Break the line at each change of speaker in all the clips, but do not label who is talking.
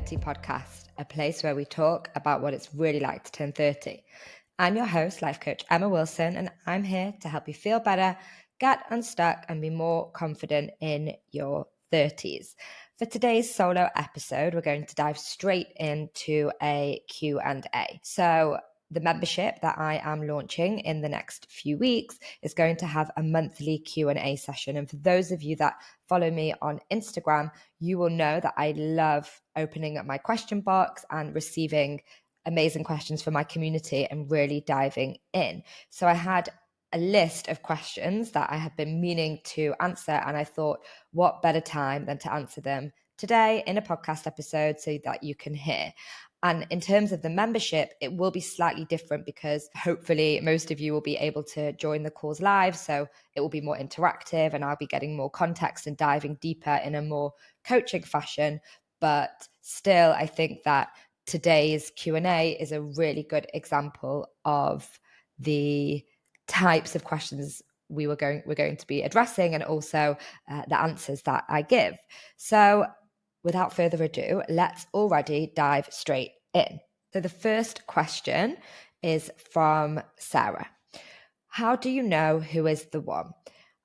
mid-30 podcast, a place where we talk about what it's really like to turn 30. I'm your host, life coach Emma Wilson, and I'm here to help you feel better, get unstuck, and be more confident in your 30s. For today's solo episode, we're going to dive straight into a Q&A. So the membership that I am launching in the next few weeks is going to have a monthly Q&A session. And for those of you that follow me on Instagram, you will know that I love opening up my question box and receiving amazing questions from my community and really diving in. So I had a list of questions that I have been meaning to answer, and I thought, what better time than to answer them today in a podcast episode so that you can hear. And in terms of the membership, it will be slightly different because hopefully most of you will be able to join the calls live. So it will be more interactive and I'll be getting more context and diving deeper in a more coaching fashion. But still, I think that today's Q&A is a really good example of the types of questions we're going to be addressing, and also the answers that I give. So without further ado, let's already dive straight in. So the first question is from Sarah. How do you know who is the one?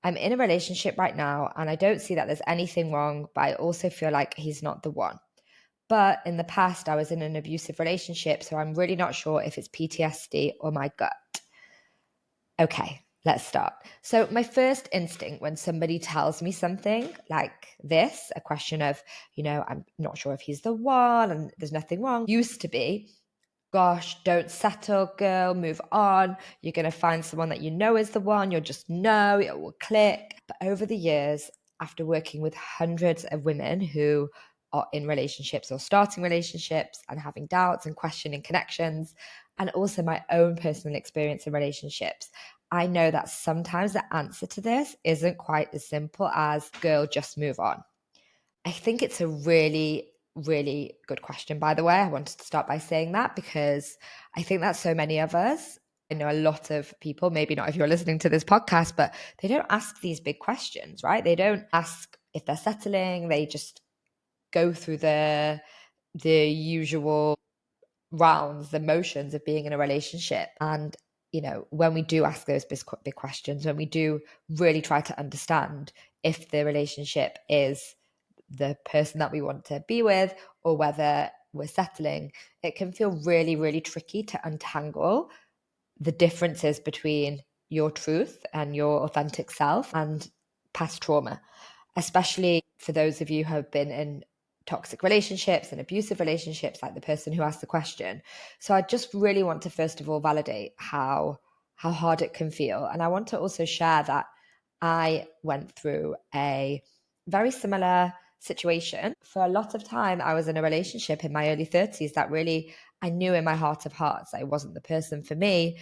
I'm in a relationship right now and I don't see that there's anything wrong, but I also feel like he's not the one. But in the past, I was in an abusive relationship, so I'm really not sure if it's PTSD or my gut. Okay, let's start. So my first instinct when somebody tells me something like this, a question of, I'm not sure if he's the one and there's nothing wrong, used to be, gosh, don't settle, girl, move on. You're going to find someone that you know is the one. You'll just know, it will click. But over the years, after working with hundreds of women who are in relationships or starting relationships and having doubts and questioning connections, and also my own personal experience in relationships, I know that sometimes the answer to this isn't quite as simple as, girl, just move on. I think it's a really, really good question, by the way. I wanted to start by saying that because I think that so many of us, I know a lot of people, maybe not if you're listening to this podcast, but they don't ask these big questions, right? They don't ask if they're settling. They just go through the usual rounds, the motions of being in a relationship. And when we do ask those big questions, when we do really try to understand if the relationship is the person that we want to be with or whether we're settling, it can feel really, really tricky to untangle the differences between your truth and your authentic self and past trauma, especially for those of you who have been in toxic relationships and abusive relationships, like the person who asked the question. So I just really want to first of all validate how hard it can feel. And I want to also share that I went through a very similar situation. For a lot of time, I was in a relationship in my early 30s that really, I knew in my heart of hearts I wasn't the person for me,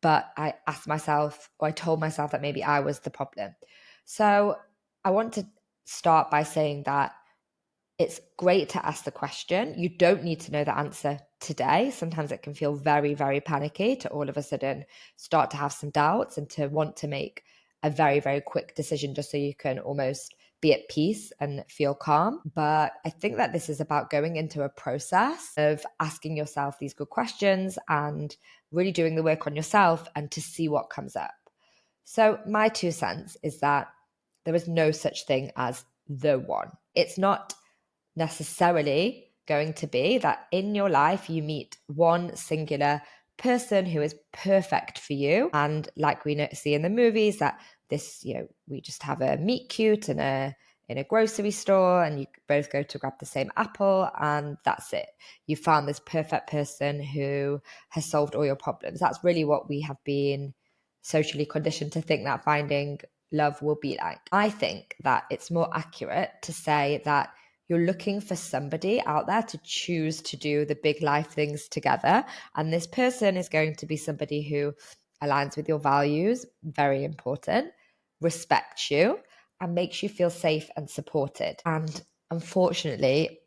but I asked myself, or I told myself that maybe I was the problem. So I want to start by saying that it's great to ask the question. You don't need to know the answer today. Sometimes it can feel very, very panicky to all of a sudden start to have some doubts and to want to make a very, very quick decision just so you can almost be at peace and feel calm. But I think that this is about going into a process of asking yourself these good questions and really doing the work on yourself and to see what comes up. So my 2 cents is that there is no such thing as the one. It's not necessarily going to be that in your life you meet one singular person who is perfect for you. And like we see in the movies, that this, we just have a meet cute in a grocery store and you both go to grab the same apple and that's it. You found this perfect person who has solved all your problems. That's really what we have been socially conditioned to think that finding love will be like. I think that it's more accurate to say that you're looking for somebody out there to choose to do the big life things together. And this person is going to be somebody who aligns with your values, very important, respects you, and makes you feel safe and supported. And unfortunately,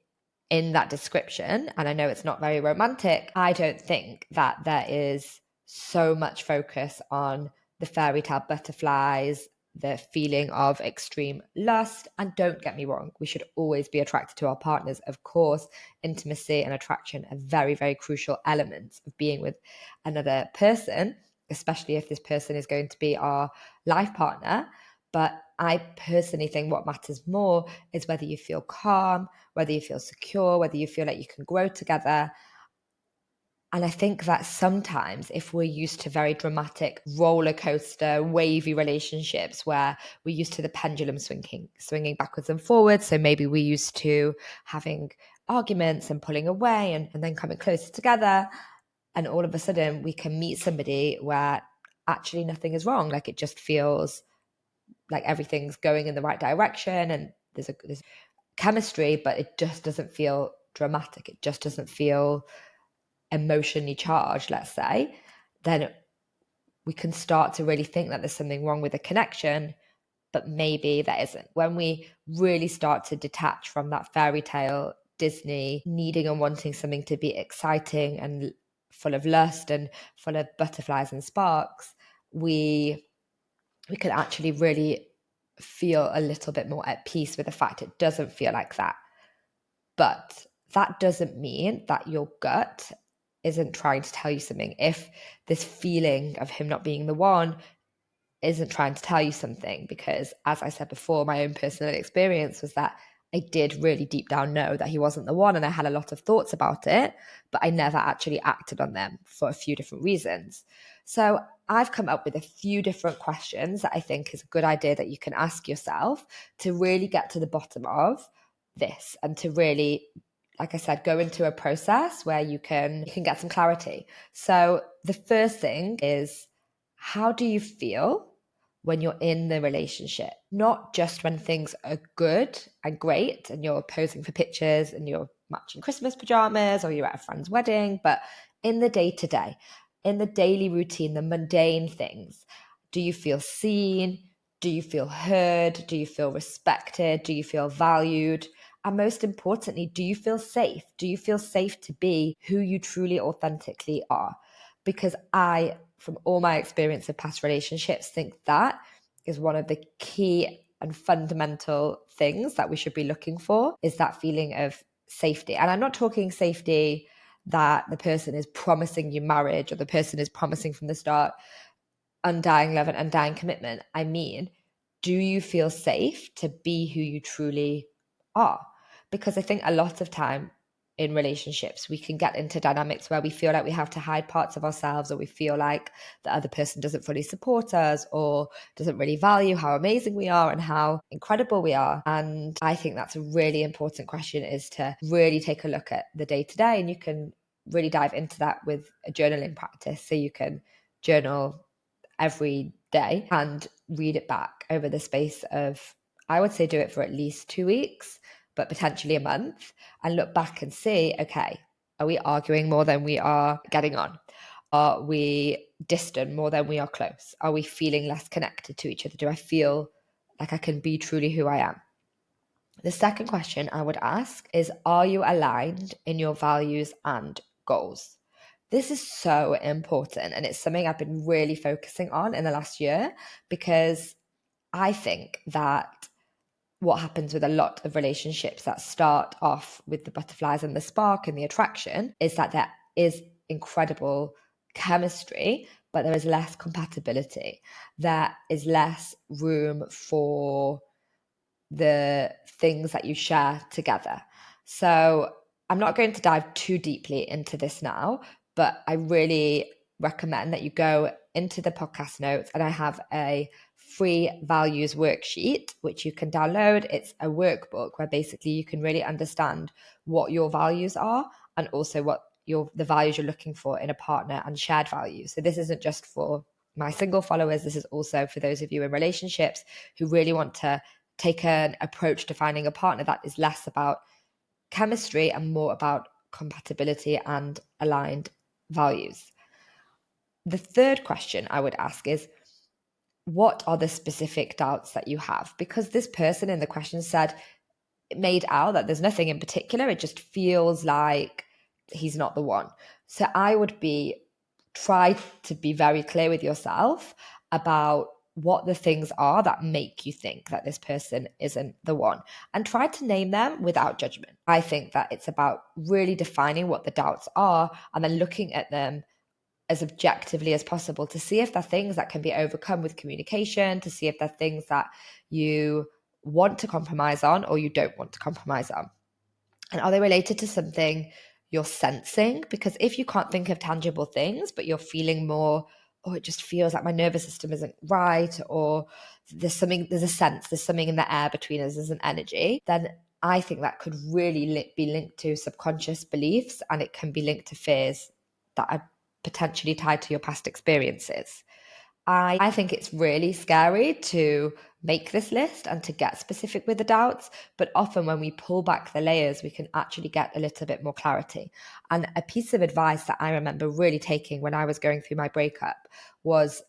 in that description, and I know it's not very romantic, I don't think that there is so much focus on the fairy tale butterflies, the feeling of extreme lust. And don't get me wrong, we should always be attracted to our partners. Of course, intimacy and attraction are very, very crucial elements of being with another person, especially if this person is going to be our life partner. But I personally think what matters more is whether you feel calm, whether you feel secure, whether you feel like you can grow together. And I think that sometimes if we're used to very dramatic roller coaster, wavy relationships where we're used to the pendulum swinging backwards and forwards. So maybe we're used to having arguments and pulling away and then coming closer together. And all of a sudden we can meet somebody where actually nothing is wrong. Like it just feels like everything's going in the right direction and there's chemistry, but it just doesn't feel dramatic. It just doesn't feel emotionally charged, let's say. Then we can start to really think that there's something wrong with the connection, but maybe there isn't. When we really start to detach from that fairy tale Disney needing and wanting something to be exciting and full of lust and full of butterflies and sparks, we can actually really feel a little bit more at peace with the fact it doesn't feel like that. But that doesn't mean that your gut isn't trying to tell you something. If this feeling of him not being the one isn't trying to tell you something, because as I said before, my own personal experience was that I did really deep down know that he wasn't the one, and I had a lot of thoughts about it, but I never actually acted on them for a few different reasons. So I've come up with a few different questions that I think is a good idea that you can ask yourself to really get to the bottom of this and to really, like I said, go into a process where you can get some clarity. So the first thing is, how do you feel when you're in the relationship? Not just when things are good and great and you're posing for pictures and you're matching Christmas pajamas or you're at a friend's wedding, but in the day-to-day, in the daily routine, the mundane things. Do you feel seen? Do you feel heard? Do you feel respected? Do you feel valued? And most importantly, do you feel safe? Do you feel safe to be who you truly authentically are? Because I, from all my experience of past relationships, think that is one of the key and fundamental things that we should be looking for, is that feeling of safety. And I'm not talking safety that the person is promising you marriage or the person is promising from the start undying love and undying commitment. I mean, do you feel safe to be who you truly are? Because I think a lot of time in relationships, we can get into dynamics where we feel like we have to hide parts of ourselves, or we feel like the other person doesn't fully support us or doesn't really value how amazing we are and how incredible we are. And I think that's a really important question, is to really take a look at the day-to-day, and you can really dive into that with a journaling practice. So you can journal every day and read it back over the space of, I would say, do it for at least 2 weeks, but potentially a month, and look back and see, okay, are we arguing more than we are getting on? Are we distant more than we are close? Are we feeling less connected to each other? Do I feel like I can be truly who I am? The second question I would ask is, are you aligned in your values and goals? This is so important, and it's something I've been really focusing on in the last year, because I think that what happens with a lot of relationships that start off with the butterflies and the spark and the attraction is that there is incredible chemistry, but there is less compatibility. There is less room for the things that you share together. So I'm not going to dive too deeply into this now, but I really recommend that you go into the podcast notes, and I have a free values worksheet which you can download. It's a workbook where basically you can really understand what your values are and also what the values you're looking for in a partner and shared values. So this isn't just for my single followers, this is also for those of you in relationships who really want to take an approach to finding a partner that is less about chemistry and more about compatibility and aligned values. The third question I would ask is, what are the specific doubts that you have? Because this person in the question said, it made out that there's nothing in particular. It just feels like he's not the one. So I would try to be very clear with yourself about what the things are that make you think that this person isn't the one, and try to name them without judgment. I think that it's about really defining what the doubts are and then looking at them as objectively as possible to see if they're things that can be overcome with communication, to see if they're things that you want to compromise on or you don't want to compromise on. And are they related to something you're sensing? Because if you can't think of tangible things, but you're feeling more, oh, it just feels like my nervous system isn't right, or there's something in the air between us, there's an energy, then I think that could really be linked to subconscious beliefs, and it can be linked to fears that are potentially tied to your past experiences. I think it's really scary to make this list and to get specific with the doubts, but often when we pull back the layers, we can actually get a little bit more clarity. And a piece of advice that I remember really taking when I was going through my breakup was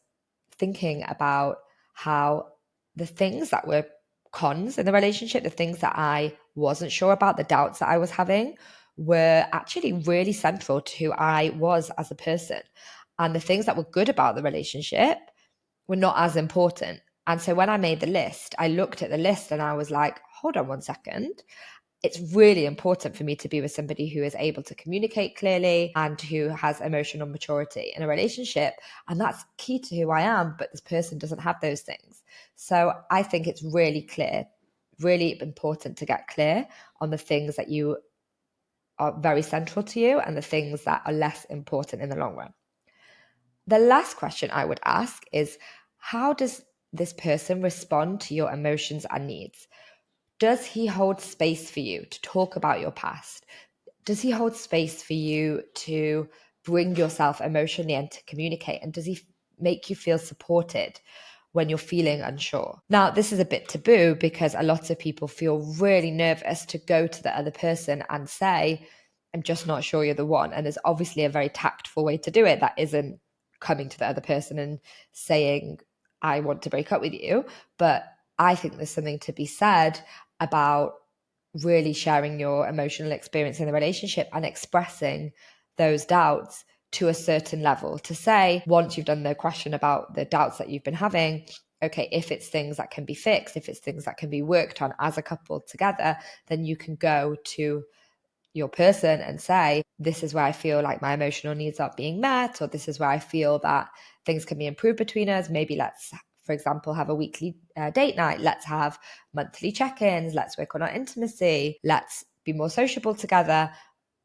thinking about how the things that were cons in the relationship, the things that I wasn't sure about, the doubts that I was having, were actually really central to who I was as a person. And the things that were good about the relationship were not as important. And so when I made the list, I looked at the list and I was like, hold on one second. It's really important for me to be with somebody who is able to communicate clearly and who has emotional maturity in a relationship. And that's key to who I am, but this person doesn't have those things. So I think it's really important to get clear on the things that you are very central to you and the things that are less important in the long run. The last question I would ask is, how does this person respond to your emotions and needs? Does he hold space for you to talk about your past? Does he hold space for you to bring yourself emotionally and to communicate? And does he make you feel supported when you're feeling unsure? Now, this is a bit taboo because a lot of people feel really nervous to go to the other person and say, I'm just not sure you're the one. And there's obviously a very tactful way to do it that isn't coming to the other person and saying, I want to break up with you. But I think there's something to be said about really sharing your emotional experience in the relationship and expressing those doubts to a certain level, to say, once you've done the question about the doubts that you've been having, okay, if it's things that can be fixed, if it's things that can be worked on as a couple together, then you can go to your person and say, this is where I feel like my emotional needs aren't being met, or this is where I feel that things can be improved between us. Maybe let's, for example, have a weekly date night. Let's have monthly check-ins. Let's work on our intimacy. Let's be more sociable together.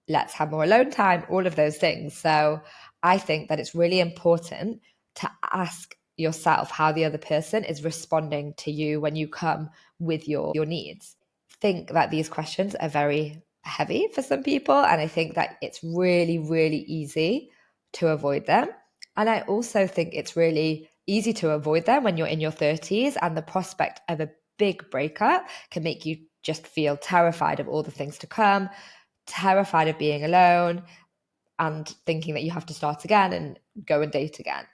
Let's have more alone time, all of those things. So I think that it's really important to ask yourself how the other person is responding to you when you come with your needs. Think that these questions are very heavy for some people, and I think that it's really, really easy to avoid them. And I also think it's really easy to avoid them when you're in your 30s, and the prospect of a big breakup can make you just feel terrified of all the things to come, terrified of being alone, and thinking that you have to start again and go and date again.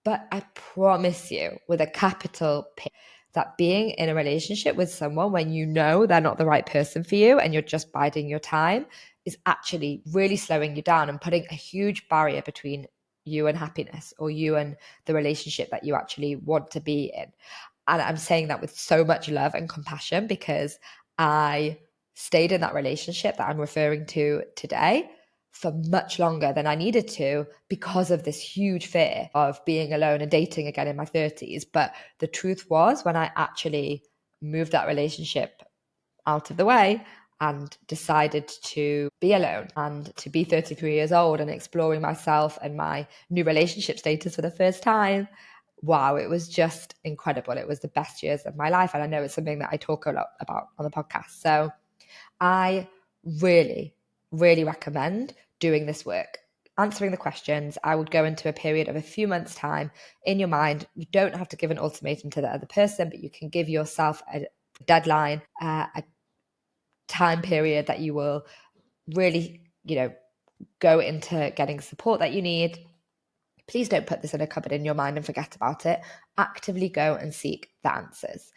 But I promise you, with a capital P, that being in a relationship with someone when you know they're not the right person for you and you're just biding your time is actually really slowing you down and putting a huge barrier between you and happiness, or you and the relationship that you actually want to be in. And I'm saying that with so much love and compassion because I stayed in that relationship that I'm referring to today for much longer than I needed to because of this huge fear of being alone and dating again in my 30s. But the truth was, when I actually moved that relationship out of the way and decided to be alone and to be 33 years old and exploring myself and my new relationship status for the first time, wow, it was just incredible. It was the best years of my life. And I know it's something that I talk a lot about on the podcast. So I really, really recommend doing this work, answering the questions. I would go into a period of a few months' time in your mind. You don't have to give an ultimatum to the other person, but you can give yourself a deadline, a time period that you will really, go into getting support that you need. Please don't put this in a cupboard in your mind and forget about it. Actively go and seek the answers.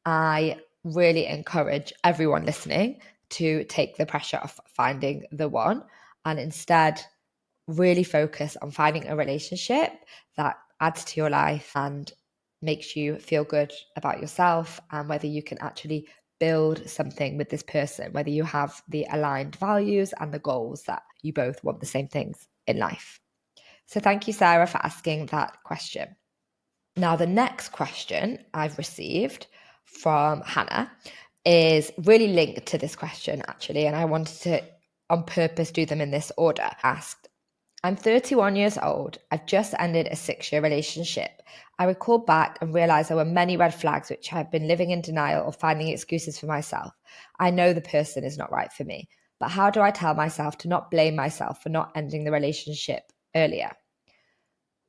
I really encourage everyone listening to take the pressure off finding the one and instead really focus on finding a relationship that adds to your life and makes you feel good about yourself and whether you can actually build something with this person, whether you have the aligned values and the goals that you both want the same things in life. So thank you, Sarah, for asking that question. Now, the next question I've received from Hannah is really linked to this question, actually, and I wanted to, on purpose, do them in this order. Asked, I'm 31 years old. I've just ended a 6-year relationship. I recalled back and realized there were many red flags which I've been living in denial or finding excuses for myself. I know the person is not right for me, but how do I tell myself to not blame myself for not ending the relationship earlier?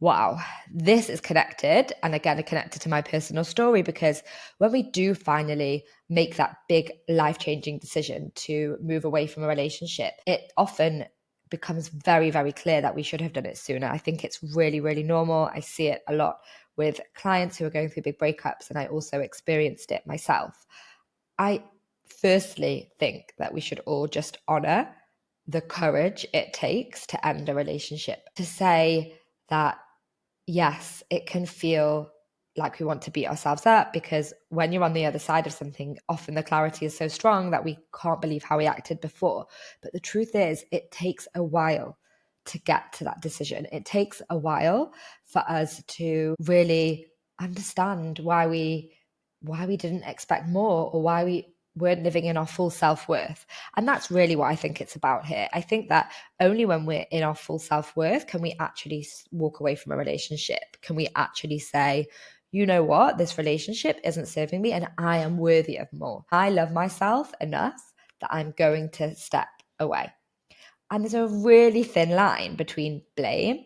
Wow, this is connected, and again, connected to my personal story, because when we do finally make that big life-changing decision to move away from a relationship, it often becomes very, very clear that we should have done it sooner. I think it's really, really normal. I see it a lot with clients who are going through big breakups, and I also experienced it myself. I firstly think that we should all just honor the courage it takes to end a relationship, to say that yes, it can feel like we want to beat ourselves up, because when you're on the other side of something, often the clarity is so strong that we can't believe how we acted before. But the truth is, it takes a while to get to that decision. It takes a while for us to really understand why we didn't expect more, or why we weren't living in our full self-worth. And that's really what I think it's about here. I think that only when we're in our full self-worth can we actually walk away from a relationship. Can we actually say, you know what, this relationship isn't serving me and I am worthy of more. I love myself enough that I'm going to step away. And there's a really thin line between blame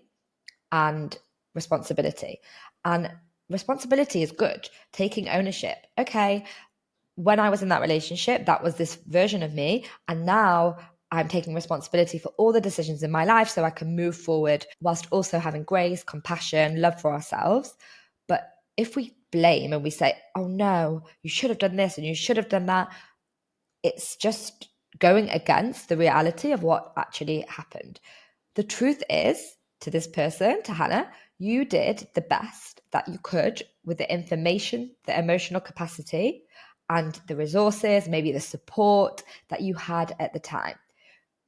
and responsibility. And responsibility is good, taking ownership. Okay, when I was in that relationship, that was this version of me. And now I'm taking responsibility for all the decisions in my life so I can move forward whilst also having grace, compassion, love for ourselves. But if we blame and we say, oh no, you should have done this and you should have done that, it's just going against the reality of what actually happened. The truth is, to this person, to Hannah, you did the best that you could with the information, the emotional capacity, and the resources, maybe the support that you had at the time.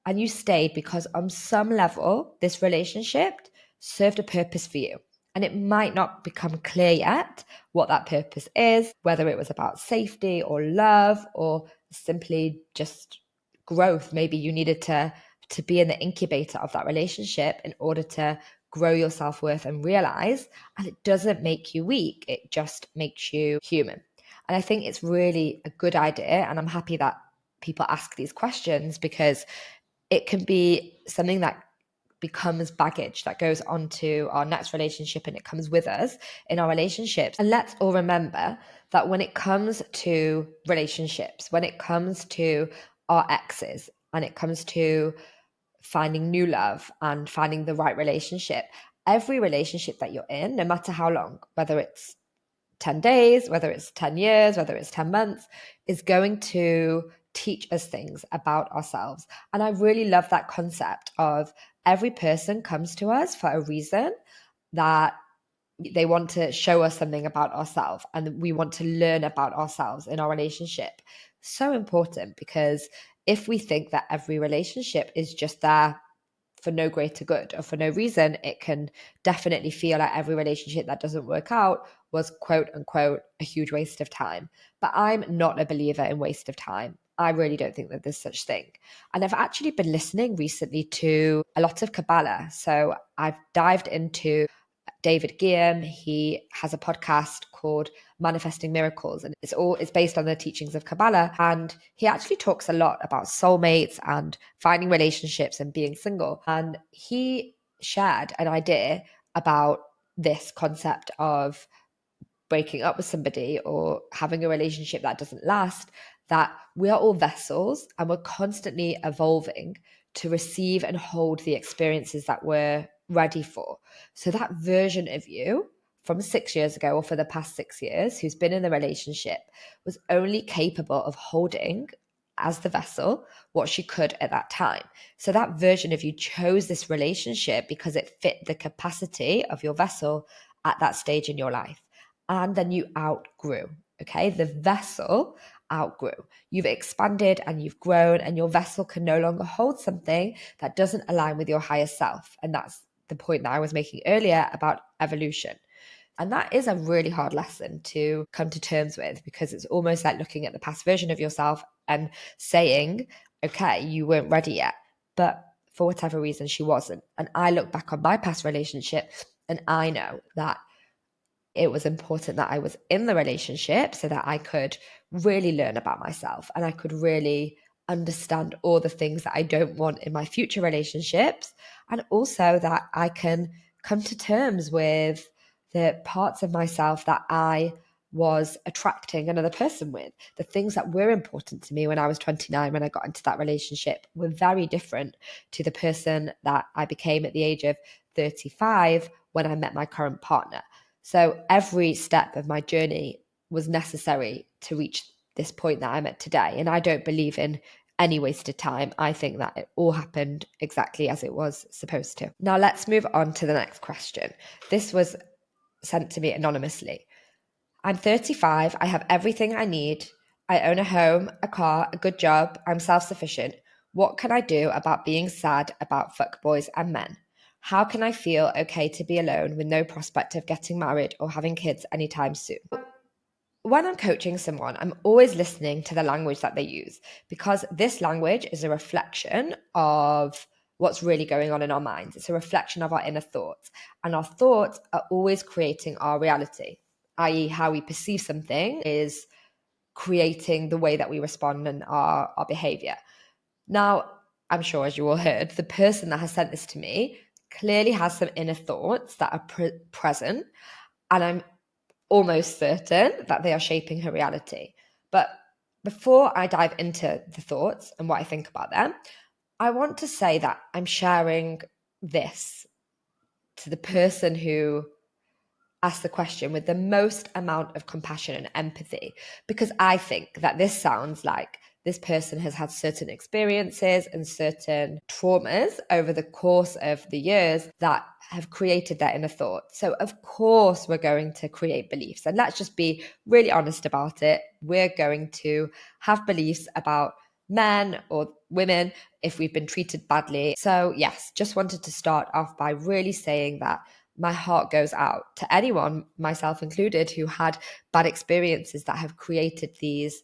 And you stayed because on some level, this relationship served a purpose for you. And it might not become clear yet what that purpose is, whether it was about safety or love or simply just growth. Maybe you needed to be in the incubator of that relationship in order to grow your self-worth and realize, and it doesn't make you weak, it just makes you human. And I think it's really a good idea, and I'm happy that people ask these questions, because it can be something that becomes baggage that goes on to our next relationship, and it comes with us in our relationships. And let's all remember that when it comes to relationships, when it comes to our exes, and it comes to finding new love and finding the right relationship, every relationship that you're in, no matter how long, whether it's 10 days, whether it's 10 years, whether it's 10 months, is going to teach us things about ourselves. And I really love that concept of every person comes to us for a reason, that they want to show us something about ourselves, and we want to learn about ourselves in our relationship. So important, because if we think that every relationship is just there for no greater good or for no reason, it can definitely feel like every relationship that doesn't work out was quote unquote a huge waste of time. But I'm not a believer in waste of time. I really don't think that there's such thing. And I've actually been listening recently to a lot of Kabbalah. So I've dived into David Guillaume. He has a podcast called Manifesting Miracles, and it's based on the teachings of Kabbalah. And he actually talks a lot about soulmates and finding relationships and being single. And he shared an idea about this concept of breaking up with somebody or having a relationship that doesn't last, that we are all vessels and we're constantly evolving to receive and hold the experiences that we're ready for. So that version of you from 6 years ago, or for the past 6 years, who's been in the relationship, was only capable of holding as the vessel what she could at that time. So that version of you chose this relationship because it fit the capacity of your vessel at that stage in your life. and then you outgrew. Okay, the vessel outgrew. You've expanded and you've grown, and your vessel can no longer hold something that doesn't align with your higher self. And that's the point that I was making earlier about evolution. And that is a really hard lesson to come to terms with, because it's almost like looking at the past version of yourself and saying, okay, you weren't ready yet. But for whatever reason, she wasn't. And I look back on my past relationship and I know that it was important that I was in the relationship so that I could really learn about myself and I could really understand all the things that I don't want in my future relationships. And also that I can come to terms with the parts of myself that I was attracting another person with. The things that were important to me when I was 29, when I got into that relationship, were very different to the person that I became at the age of 35 when I met my current partner. So every step of my journey was necessary to reach this point that I'm at today. And I don't believe in any wasted time. I think that it all happened exactly as it was supposed to. Now let's move on to the next question. This was sent to me anonymously. I'm 35. I have everything I need. I own a home, a car, a good job. I'm self-sufficient. What can I do about being sad about fuckboys and men? How can I feel okay to be alone with no prospect of getting married or having kids anytime soon? When I'm coaching someone, I'm always listening to the language that they use, because this language is a reflection of what's really going on in our minds. It's a reflection of our inner thoughts, and our thoughts are always creating our reality, i.e., how we perceive something is creating the way that we respond and our behavior. Now, I'm sure, as you all heard, the person that has sent this to me clearly has some inner thoughts that are present, and I'm almost certain that they are shaping her reality. But before I dive into the thoughts and what I think about them, I want to say that I'm sharing this to the person who asked the question with the most amount of compassion and empathy, because I think that this sounds like this person has had certain experiences and certain traumas over the course of the years that have created their inner thoughts. So of course we're going to create beliefs, and let's just be really honest about it. We're going to have beliefs about men or women if we've been treated badly. So yes, just wanted to start off by really saying that my heart goes out to anyone, myself included, who had bad experiences that have created these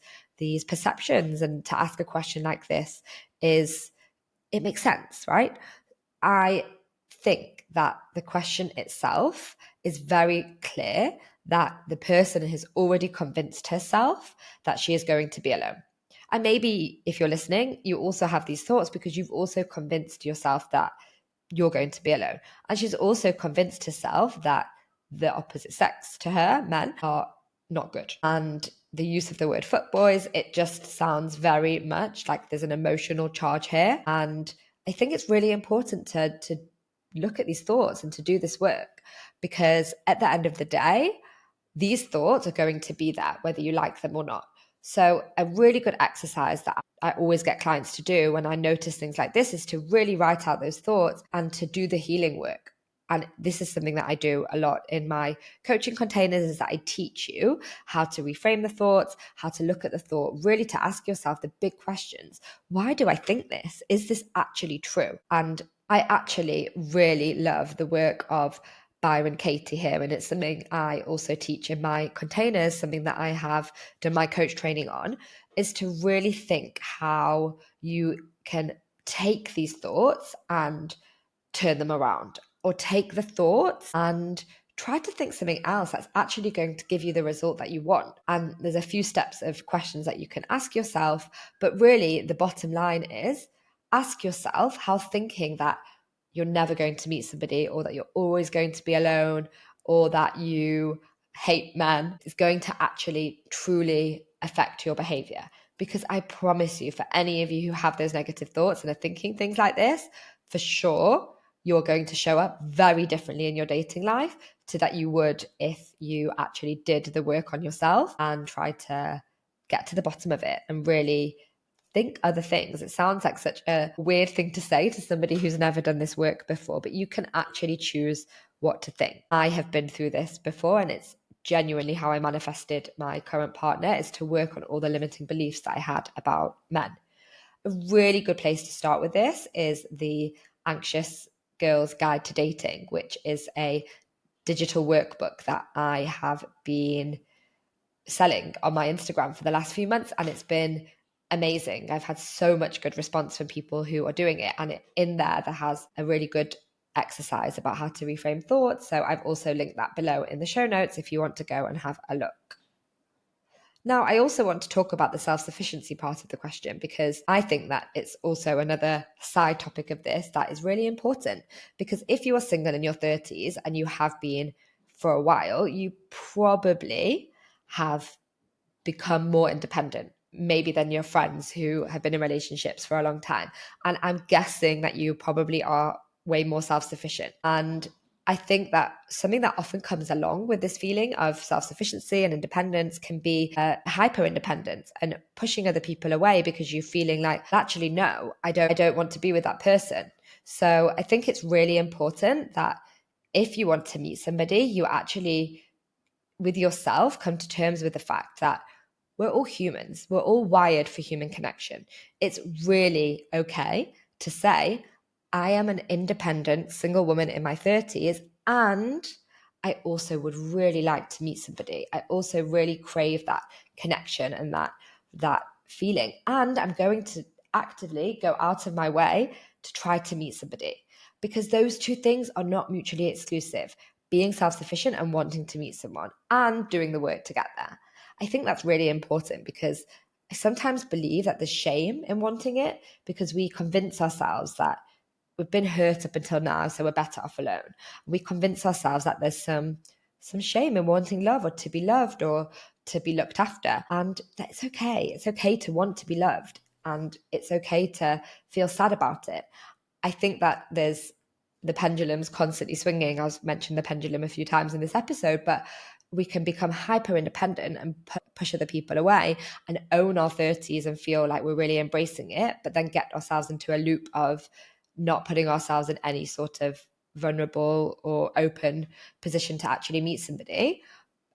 perceptions. And to ask a question like this it makes sense, right? I think that the question itself is very clear, that the person has already convinced herself that she is going to be alone. And maybe if you're listening, you also have these thoughts because you've also convinced yourself that you're going to be alone. And she's also convinced herself that the opposite sex to her, men, are not good. And the use of the word fuckboys, it just sounds very much like there's an emotional charge here. And I think it's really important to look at these thoughts and to do this work, because at the end of the day, these thoughts are going to be there whether you like them or not. So a really good exercise that I always get clients to do when I notice things like this is to really write out those thoughts and to do the healing work. And this is something that I do a lot in my coaching containers, is that I teach you how to reframe the thoughts, how to look at the thought, really to ask yourself the big questions. Why do I think this? Is this actually true? And I actually really love the work of Byron Katie here, and it's something I also teach in my containers, something that I have done my coach training on, is to really think how you can take these thoughts and turn them around, or take the thoughts and try to think something else that's actually going to give you the result that you want. And there's a few steps of questions that you can ask yourself, but really the bottom line is ask yourself how thinking that you're never going to meet somebody, or that you're always going to be alone, or that you hate men is going to actually truly affect your behavior. Because I promise you, for any of you who have those negative thoughts and are thinking things like this, for sure, you're going to show up very differently in your dating life to that you would if you actually did the work on yourself and tried to get to the bottom of it and really think other things. It sounds like such a weird thing to say to somebody who's never done this work before, but you can actually choose what to think. I have been through this before, and it's genuinely how I manifested my current partner, is to work on all the limiting beliefs that I had about men. A really good place to start with this is the Anxious Girl's Guide to Dating, which is a digital workbook that I have been selling on my Instagram for the last few months, and it's been amazing. I've had so much good response from people who are doing it, and in there has a really good exercise about how to reframe thoughts. So I've also linked that below in the show notes if you want to go and have a look. Now, I also want to talk about the self-sufficiency part of the question, because I think that it's also another side topic of this that is really important. Because if you are single in your 30s and you have been for a while, you probably have become more independent, maybe than your friends who have been in relationships for a long time. And I'm guessing that you probably are way more self-sufficient. And I think that something that often comes along with this feeling of self-sufficiency and independence can be hyper-independence and pushing other people away because you're feeling like, actually, no, I don't want to be with that person. So I think it's really important that if you want to meet somebody, you actually, with yourself, come to terms with the fact that we're all humans. We're all wired for human connection. It's really okay to say, I am an independent single woman in my 30s, and I also would really like to meet somebody. I also really crave that connection and that feeling. And I'm going to actively go out of my way to try to meet somebody, because those two things are not mutually exclusive. Being self-sufficient and wanting to meet someone and doing the work to get there. I think that's really important, because I sometimes believe that there's shame in wanting it, because we convince ourselves that we've been hurt up until now, so we're better off alone. We convince ourselves that there's some shame in wanting love, or to be loved, or to be looked after. And that's okay. It's okay to want to be loved, and it's okay to feel sad about it. I think that the pendulum's constantly swinging. I've mentioned the pendulum a few times in this episode, but we can become hyper independent and push other people away and own our 30s and feel like we're really embracing it, but then get ourselves into a loop of not putting ourselves in any sort of vulnerable or open position to actually meet somebody.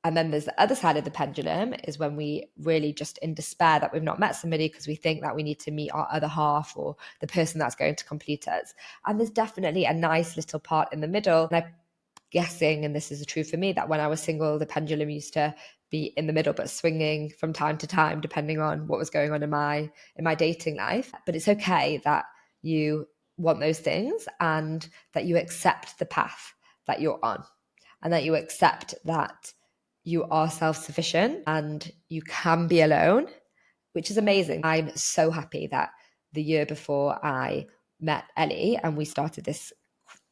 And then there's the other side of the pendulum, is when we really just in despair that we've not met somebody because we think that we need to meet our other half or the person that's going to complete us. And there's definitely a nice little part in the middle. And I'm guessing, and this is true for me, that when I was single, the pendulum used to be in the middle, but swinging from time to time, depending on what was going on in my dating life. But it's okay that you want those things, and that you accept the path that you're on, and that you accept that you are self-sufficient and you can be alone, which is amazing. I'm so happy that the year before I met Ellie and we started this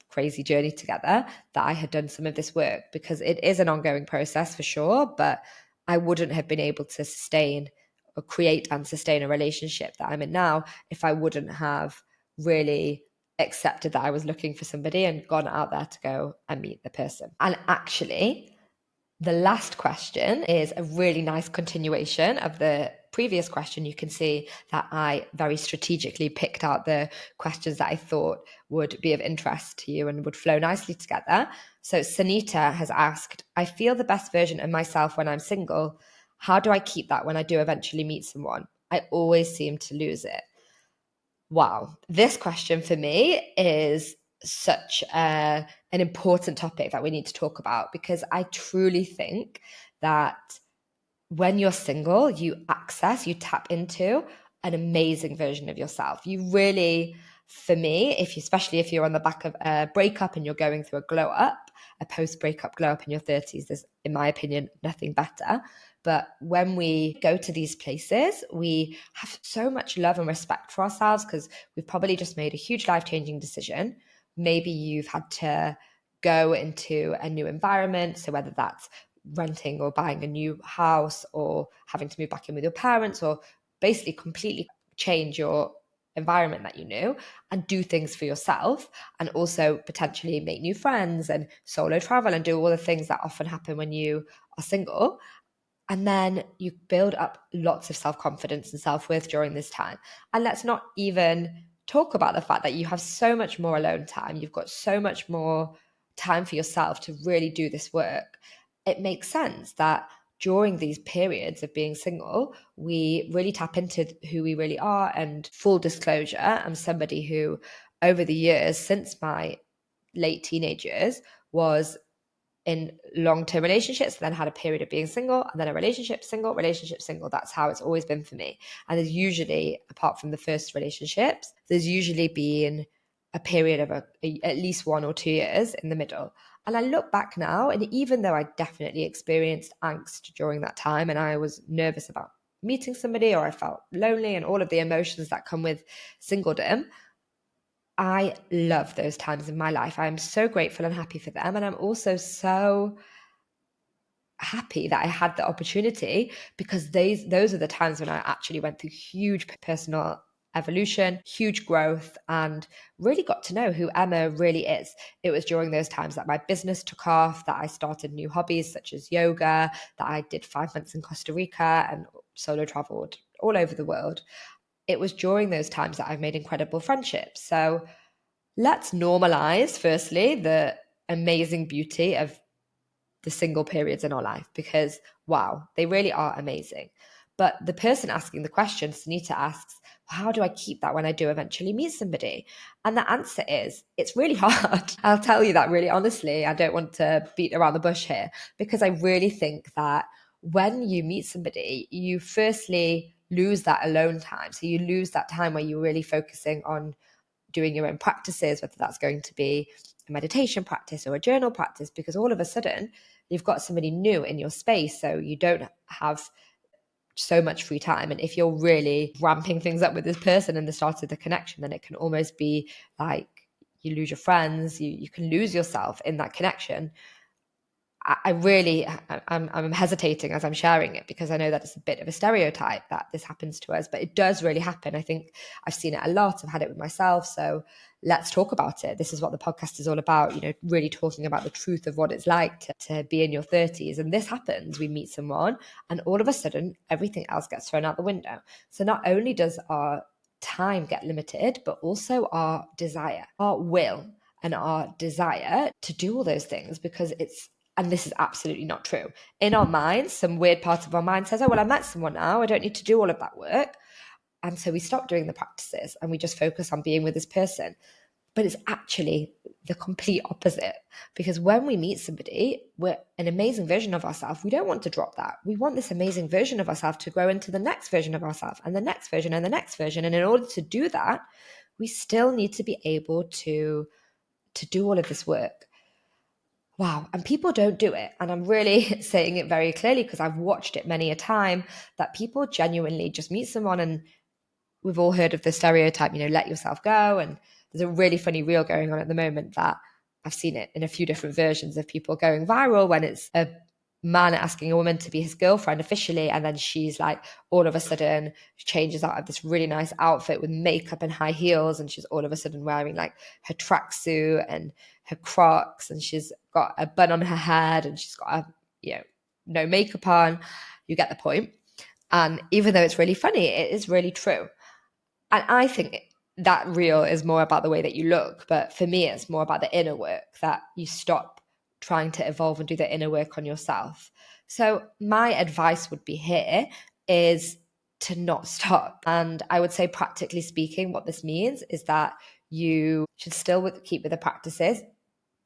crazy journey together, that I had done some of this work, because it is an ongoing process for sure, but I wouldn't have been able to sustain or create and sustain a relationship that I'm in now if I wouldn't have really accepted that I was looking for somebody and gone out there to go and meet the person. And actually, the last question is a really nice continuation of the previous question. You can see that I very strategically picked out the questions that I thought would be of interest to you and would flow nicely together. So Sanita has asked, I feel the best version of myself when I'm single. How do I keep that when I do eventually meet someone? I always seem to lose it. Wow. This question for me is such an important topic that we need to talk about, because I truly think that when you're single, you tap into an amazing version of yourself. You really, for me, especially if you're on the back of a breakup and you're going through a glow up, a post-breakup glow up in your 30s, there's, in my opinion, nothing better. But when we go to these places, we have so much love and respect for ourselves, because we've probably just made a huge life-changing decision. Maybe you've had to go into a new environment. So whether that's renting or buying a new house, or having to move back in with your parents, or basically completely change your environment that you knew and do things for yourself, and also potentially make new friends and solo travel and do all the things that often happen when you are single. And then you build up lots of self-confidence and self-worth during this time. And let's not even talk about the fact that you have so much more alone time. You've got so much more time for yourself to really do this work. it makes sense that during these periods of being single, we really tap into who we really are. And full disclosure, I'm somebody who, over the years, since my late teenage years, was in long-term relationships, then had a period of being single, and then a relationship, single, relationship, single. That's how it's always been for me. And there's usually, apart from the first relationships, there's usually been a period of at least 1 or 2 years in the middle. And I look back now, and even though I definitely experienced angst during that time, and I was nervous about meeting somebody, or I felt lonely, and all of the emotions that come with singledom, I love those times in my life. I'm so grateful and happy for them. And I'm also so happy that I had the opportunity, because those are the times when I actually went through huge personal evolution, huge growth, and really got to know who Emma really is. It was during those times that my business took off, that I started new hobbies such as yoga, that I did 5 months in Costa Rica and solo traveled all over the world. It was during those times that I've made incredible friendships. So let's normalize, firstly, the amazing beauty of the single periods in our life, because wow, they really are amazing. But the person asking the question, Sunita, asks, how do I keep that when I do eventually meet somebody? And the answer is, it's really hard. I'll tell you that really honestly. I don't want to beat around the bush here, because I really think that when you meet somebody, you firstly lose that alone time. So you lose that time where you're really focusing on doing your own practices, whether that's going to be a meditation practice or a journal practice, because all of a sudden you've got somebody new in your space. So you don't have so much free time. And if you're really ramping things up with this person in the start of the connection, then it can almost be like you lose your friends, you can lose yourself in that connection. I'm hesitating as I'm sharing it, because I know that it's a bit of a stereotype that this happens to us, but it does really happen. I think I've seen it a lot. I've had it with myself. So let's talk about it. This is what the podcast is all about, really talking about the truth of what it's like to be in your 30s. And this happens. We meet someone and all of a sudden everything else gets thrown out the window. So not only does our time get limited, but also our desire, our will, and our desire to do all those things, because and this is absolutely not true. In our minds, some weird part of our mind says, oh, well, I met someone now, I don't need to do all of that work. And so we stop doing the practices and we just focus on being with this person. But it's actually the complete opposite, because when we meet somebody, we're an amazing version of ourselves. We don't want to drop that. We want this amazing version of ourselves to grow into the next version of ourselves and the next version and the next version. And in order to do that, we still need to be able to do all of this work. Wow. And people don't do it. And I'm really saying it very clearly, because I've watched it many a time, that people genuinely just meet someone, and we've all heard of the stereotype, let yourself go. And there's a really funny reel going on at the moment that I've seen it in a few different versions of people going viral, when it's a man asking a woman to be his girlfriend officially, and then she's like, all of a sudden changes out of this really nice outfit with makeup and high heels, and she's all of a sudden wearing like her tracksuit and her Crocs, and she's got a bun on her head, and she's got no makeup on. You get the point. And even though it's really funny, it is really true. And I think that reel is more about the way that you look, but for me it's more about the inner work, that you stop trying to evolve and do the inner work on yourself. So my advice would be here is to not stop. And I would say, practically speaking, what this means is that you should still keep with the practices,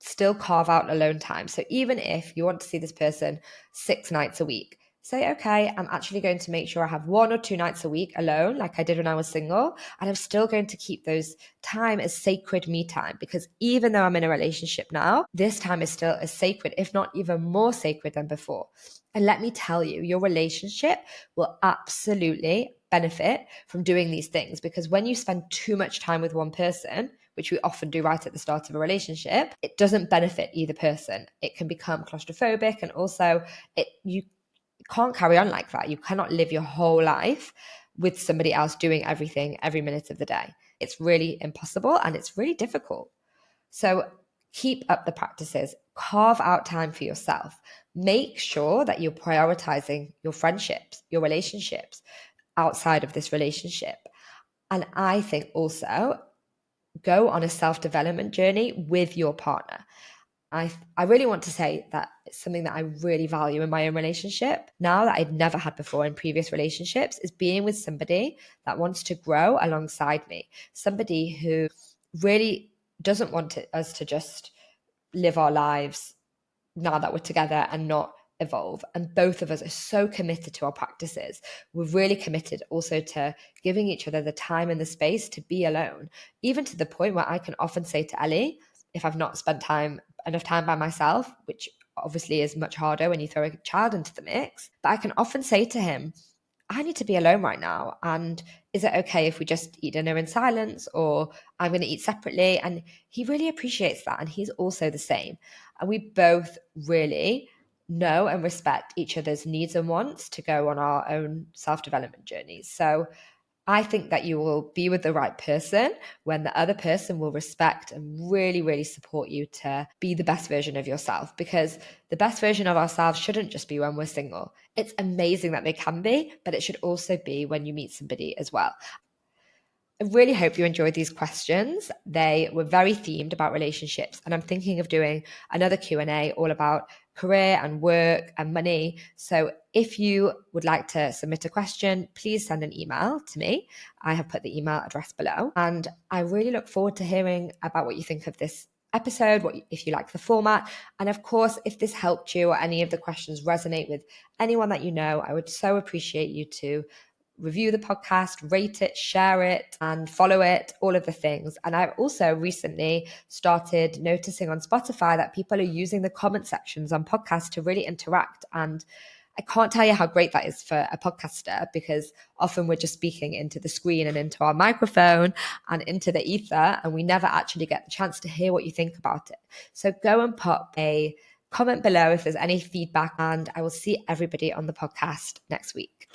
still carve out alone time. So even if you want to see this person 6 nights a week, say, okay, I'm actually going to make sure I have 1 or 2 nights a week alone, like I did when I was single. And I'm still going to keep those time as sacred me time, because even though I'm in a relationship now, this time is still as sacred, if not even more sacred than before. And let me tell you, your relationship will absolutely benefit from doing these things, because when you spend too much time with one person, which we often do right at the start of a relationship, it doesn't benefit either person. It can become claustrophobic, and also you can't carry on like that. You cannot live your whole life with somebody else doing everything every minute of the day. It's really impossible, and it's really difficult. So keep up the practices, carve out time for yourself. Make sure that you're prioritizing your friendships, your relationships outside of this relationship. And I think also go on a self-development journey with your partner. I really want to say that it's something that I really value in my own relationship now that I'd never had before in previous relationships is being with somebody that wants to grow alongside me, somebody who really doesn't want us to just live our lives now that we're together and not evolve. And both of us are so committed to our practices. We're really committed also to giving each other the time and the space to be alone, even to the point where I can often say to Ellie, if I've not spent enough time by myself, which obviously is much harder when you throw a child into the mix, but I can often say to him, I need to be alone right now. And is it okay if we just eat dinner in silence, or I'm going to eat separately? And he really appreciates that. And he's also the same. And we both really know and respect each other's needs and wants to go on our own self-development journeys. So I think that you will be with the right person when the other person will respect and really, really support you to be the best version of yourself, because the best version of ourselves shouldn't just be when we're single. It's amazing that they can be, but it should also be when you meet somebody as well. I really hope you enjoyed these questions. They were very themed about relationships, and I'm thinking of doing another Q&A all about career and work and money. So if you would like to submit a question, please send an email to me. I have put the email address below, and I really look forward to hearing about what you think of this episode, if you like the format. And of course, if this helped you or any of the questions resonate with anyone that you know, I would so appreciate you to review the podcast, rate it, share it, and follow it, all of the things. And I've also recently started noticing on Spotify that people are using the comment sections on podcasts to really interact. And I can't tell you how great that is for a podcaster, because often we're just speaking into the screen and into our microphone and into the ether, and we never actually get the chance to hear what you think about it. So go and pop a comment below if there's any feedback, and I will see everybody on the podcast next week.